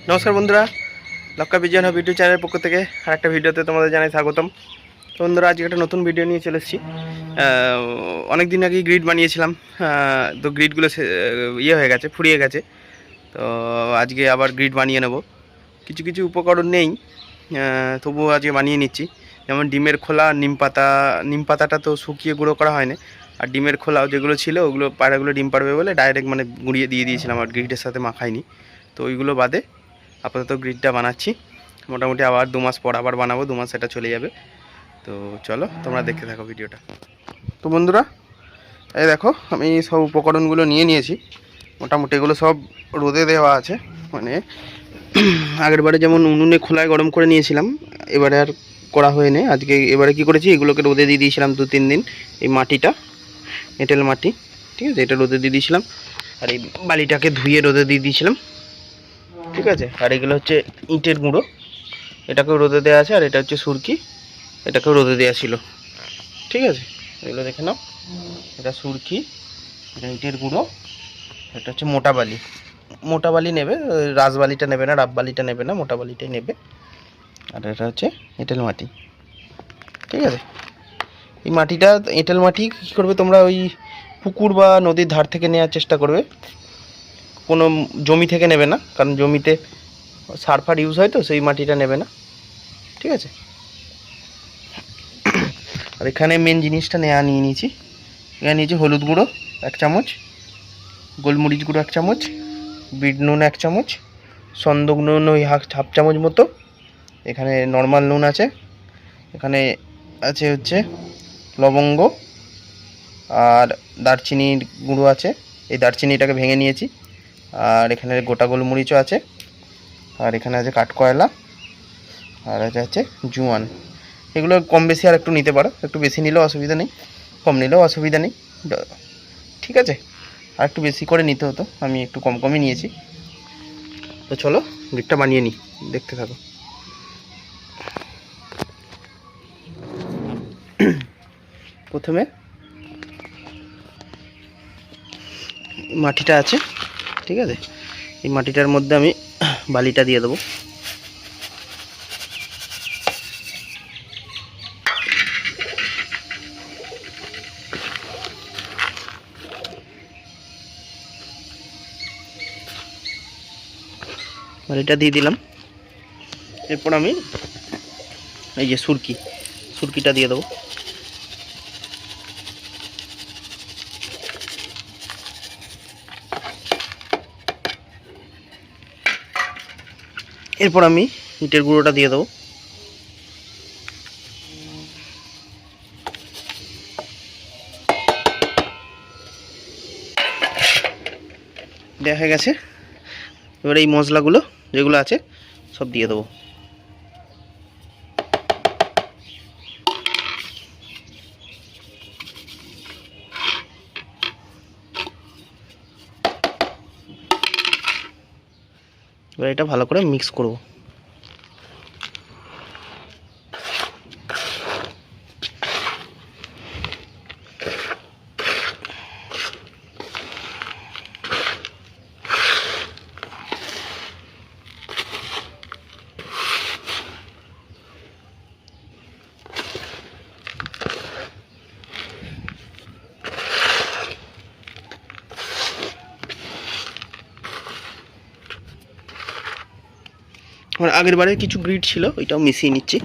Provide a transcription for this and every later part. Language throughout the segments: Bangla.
নমস্কার বন্ধুরা, লক্কা বিজয় ভিডিও চ্যানেলের পক্ষ থেকে আর একটা ভিডিওতে তোমাদের জানাই স্বাগতম। তো বন্ধুরা, আজকে একটা নতুন ভিডিও নিয়ে চলে এসেছি। অনেক দিন আগেই গ্রিড বানিয়েছিলাম, তো গ্রিডগুলো হয়ে গেছে, ফুরিয়ে গেছে। তো আজকে আবার গ্রিড বানিয়ে নেব। কিছু কিছু উপকরণ নেই, তবুও আজকে বানিয়ে নিচ্ছি। যেমন ডিমের খোলা, নিম পাতাটা তো শুকিয়ে গুঁড়ো করা হয়নি। আর ডিমের খোলাও যেগুলো ছিল ওগুলো পায়রাগুলো ডিম পাড়বে বলে ডাইরেক্ট মানে গুঁড়িয়ে দিয়ে দিয়েছিলাম, আর গ্রিডের সাথে মাখাইনি। তো ওইগুলো বাদে আপাতত গ্রিডটা বানাচ্ছি। মোটামুটি আবার 2 মাস পর আবার বানাবো, 2 মাস এটা চলে যাবে। তো চলো তোমরা দেখতে থাকো ভিডিওটা। তো বন্ধুরা, এই দেখো আমি সব উপকরণগুলো নিয়ে নিয়েছি। মোটামুটি এগুলো সব রোদে দেওয়া আছে, মানে আগের বারে যেমন উনুনে খোলায় গরম করে নিয়েছিলাম, এবারে আর করা হয়নি। এবারে কি করেছি, এগুলোকে রোদে দিয়ে দিয়েছিলাম 2-3 দিন। এই মাটিটা এঁটেল মাটি, ঠিক আছে, এটা রোদে দিয়ে দিয়েছিলাম। আর এই বালিটাকে ধুয়ে রোদে দিয়ে দিয়েছিলাম, ঠিক আছে। আর এগুলো হচ্ছে ইটের গুঁড়ো, এটাকেও রোদে দেওয়া আছে। আর এটা হচ্ছে সুরকি, এটাকেও রোদে দেওয়া ছিল, ঠিক আছে। এগুলো দেখে নাও, এটা সুরকি, এটা ইটের গুঁড়ো, এটা হচ্ছে মোটা বালি নেবে, রাজবালিটা নেবে না, রাব বালিটা নেবে না, মোটা বালিটাই নেবে। আর এটা হচ্ছে এঁটেল মাটি, ঠিক আছে। এই মাটিটা, এঁটেল মাটি কী করবে তোমরা, ওই পুকুর বা নদীর ধার থেকে নেওয়ার চেষ্টা করবে, কোনো জমি থেকে নেবে না, কারণ জমিতে সার ফার ইউজ হয়, তো সেই মাটিটা নেবে না, ঠিক আছে। আর এখানে মেন জিনিসটা নিয়ে নিয়েছি। এখানে নিয়েছি হলুদ গুঁড়ো 1 চামচ, গোলমরিচ গুঁড়ো 1 চামচ, বিট নুন 1 চামচ, সন্দক নুন ওই হাফ চামচ মতো, এখানে নর্মাল নুন আছে, এখানে আছে হচ্ছে লবঙ্গ আর দারচিনির গুঁড়ো আছে, এই দারচিনিটাকে ভেঙে নিয়েছি। আর এখানে গোটা গোলমরিচও আছে, আর এখানে আছে কাঠকয়লা, আর আছে জোয়ান। এগুলো কম বেশি আর একটু নিতে পারো, একটু বেশি নিলেও অসুবিধা নেই, কম নিলেও অসুবিধা নেই, ঠিক আছে। আর একটু বেশি করে নিতে হতো, আমি একটু কমই নিয়েছি। তো চলো গ্রিডটা বানিয়ে নিই, দেখতে থাকো। প্রথমে মাটিটা আছে, ঠিক আছে, এই মাটিটার মধ্যে আমি বালিটা দিয়ে দেবো। বালিটা দিয়ে দিলাম। এরপর আমি এই যে সুরকিটা দিয়ে দেবো। এরপর আমি ইটের গুঁড়োটা দিয়ে দেবো। দেওয়া হয়ে গেছে। এবার এই মশলাগুলো যেগুলো আছে সব দিয়ে দেবো। এবার এটা ভালো করে মিক্স করব। আমার আগের বারে কিছু গ্রিড ছিল, ওইটাও মিশিয়ে নিচ্ছি।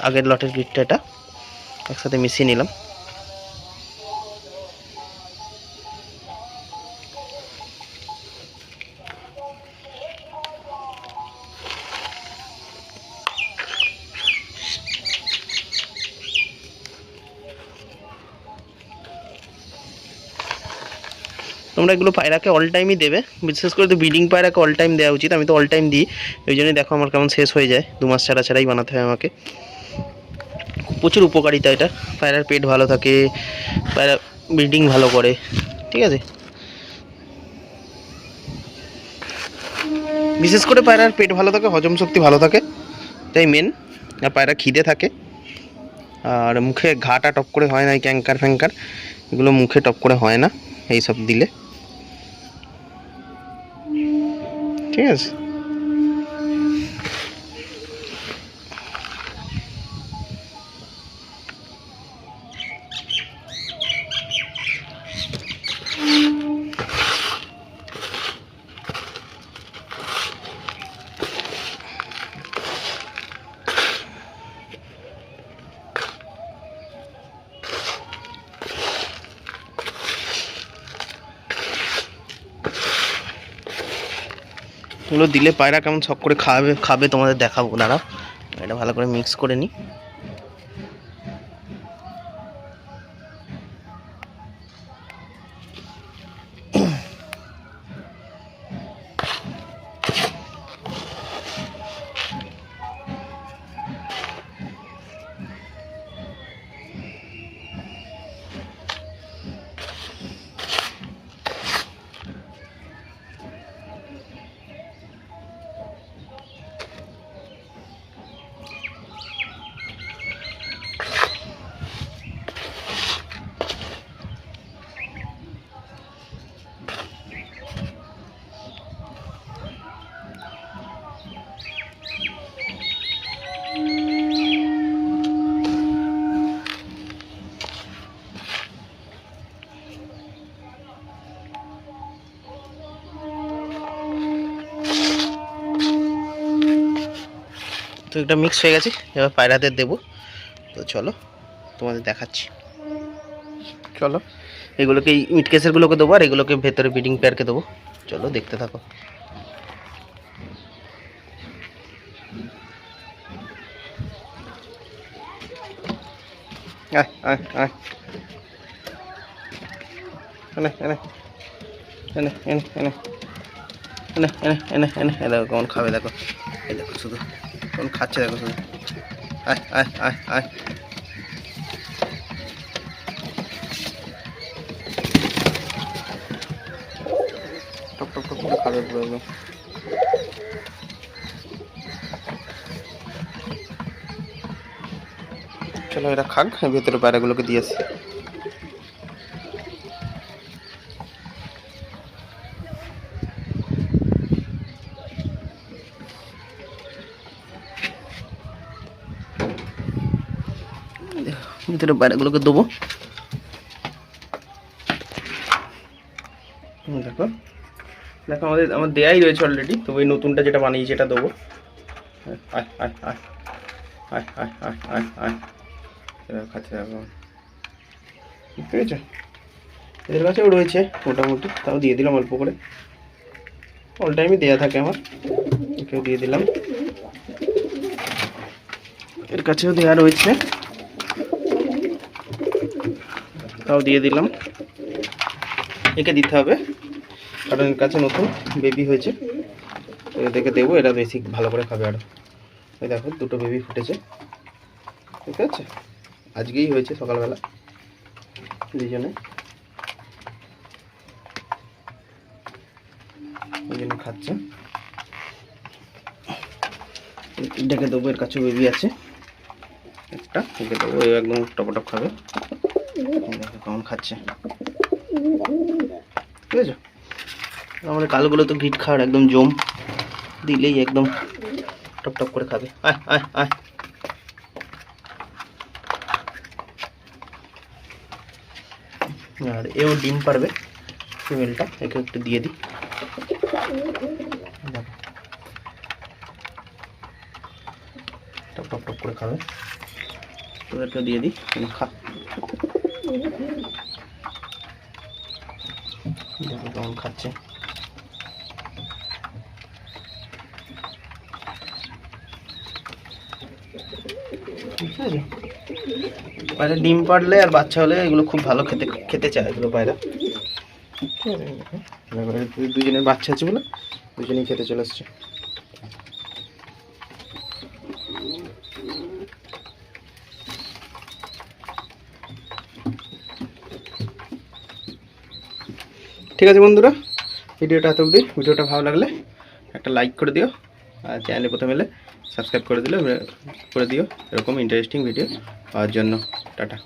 আগের লটের গ্রিডটা এটা একসাথে মিশিয়ে নিলাম। তোমরা এগুলো পায়রাকে অল টাইমই দেবে, বিশেষ করে তো ব্রিডিং পায়রাকে অল টাইম দেওয়া উচিত। আমি তো অল টাইম দিই, ওই জন্যই দেখো আমার কেমন শেষ হয়ে যায়। 2 মাস ছাড়াই বানাতে হয় আমাকে। প্রচুর উপকারিতা এটা, পায়রার পেট ভালো থাকে, পায়রা ব্রিডিং ভালো করে, ঠিক আছে। বিশেষ করে পায়রার পেট ভালো থাকে, হজম শক্তি ভালো থাকে, তাই মেন। আর পায়রা খিদে থাকে, আর মুখে ঘাটা টপ করে হয় না, এই ক্যাঙ্কার ফ্যাঙ্কার এগুলো মুখে টপ করে হয় না এইসব দিলে, ঠিক আছে। এগুলো দিলে পায়রা কেমন শখ করে খাবে তোমাদের দেখাবো, দাঁড়াও এটা ভালো করে মিক্স করে নিই। তো এটা মিক্স হয়ে গেছে, এবার পায়রাদের দেবো। তো চলো তোমাদের দেখাচ্ছি, চলো এগুলোকে এই মিট কেসেরগুলোকে দেবো, আর এগুলোকে ভেতরে ব্রিডিং পেয়ারকে দেবো। চলো দেখতে থাকো। দেখো কেমন খাবে, দেখো এই দেখো শুধু কেমন খাচ্ছে, দেখো শুধু আয় আয় আয় আয়। টপ টপ টপ করে খাবে পুরো একদম। চলো এরা খাক, ভেতরে পায়রাগুলোকে দিয়েছে। ভিতরে পায়রাগুলোকে দেবো। দেখো দেখো আমার দেয়াই রয়েছে অলরেডি, তো ওই নতুনটা যেটা বানিয়েছি এটা দেবো। আয় আয় আয় আয় আয় আয় আয় আয় খাচ্ছে, দেখো ঠিক আছে। এদের কাছেও রয়েছে মোটামুটি, তাও দিয়ে দিলাম অল্প করে, অল টাইমই দেওয়া থাকে আমার, একেও দিয়ে দিলাম। এর কাছেও দেওয়া রয়েছে, তাও দিয়ে দিলাম। একে দিতে হবে কারণ এর কাছে নতুন বেবি হয়েছে, এদেরকে দেবো, এরা বেশি ভালো করে খাবে আরও। এই দেখো দুটো বেবি ফুটেছে, ঠিক আছে, আজকেই হয়েছে সকালবেলা দুজনে, ওই জন্য খাচ্ছে। এটাকে দেবো, এর কাছেও বেবি আছে একটা, একে দেবো, এই একদম টপটপ খাবে, দেখো কেমন খাচ্ছে, ঠিক আছে। আমাদের কালগুলো তো গ্রিড খাওয়ার একদম জম, দিলেই একদম টপ টপ করে খাবে। আয় আয় আয়। আর এও ডিম পারবে, ফিমেলটা, একে একটু দিয়ে দিই। টপ টপ টপ করে খাবে, তোদেরকে দিয়ে দিই, খা। দেখো কেমন খাচ্ছে। ঠিক আছে, পায়রা ডিম পারলে আর বাচ্চা হলে এগুলো খুব ভালো খেতে চায় এগুলো পায়রা, ঠিক আছে। দুজনের বাচ্চা আছে বলে দুজনেই খেতে চলে আসছে। ঠিক আছে বন্ধুরা, ভিডিওটা এত অবধি। ভিডিওটা ভালো লাগলে একটা লাইক করে দিও, আর চ্যানেলে প্রথমে এলে সাবস্ক্রাইব করে দিও এরকম ইন্টারেস্টিং ভিডিও পাওয়ার জন্য। টাটা।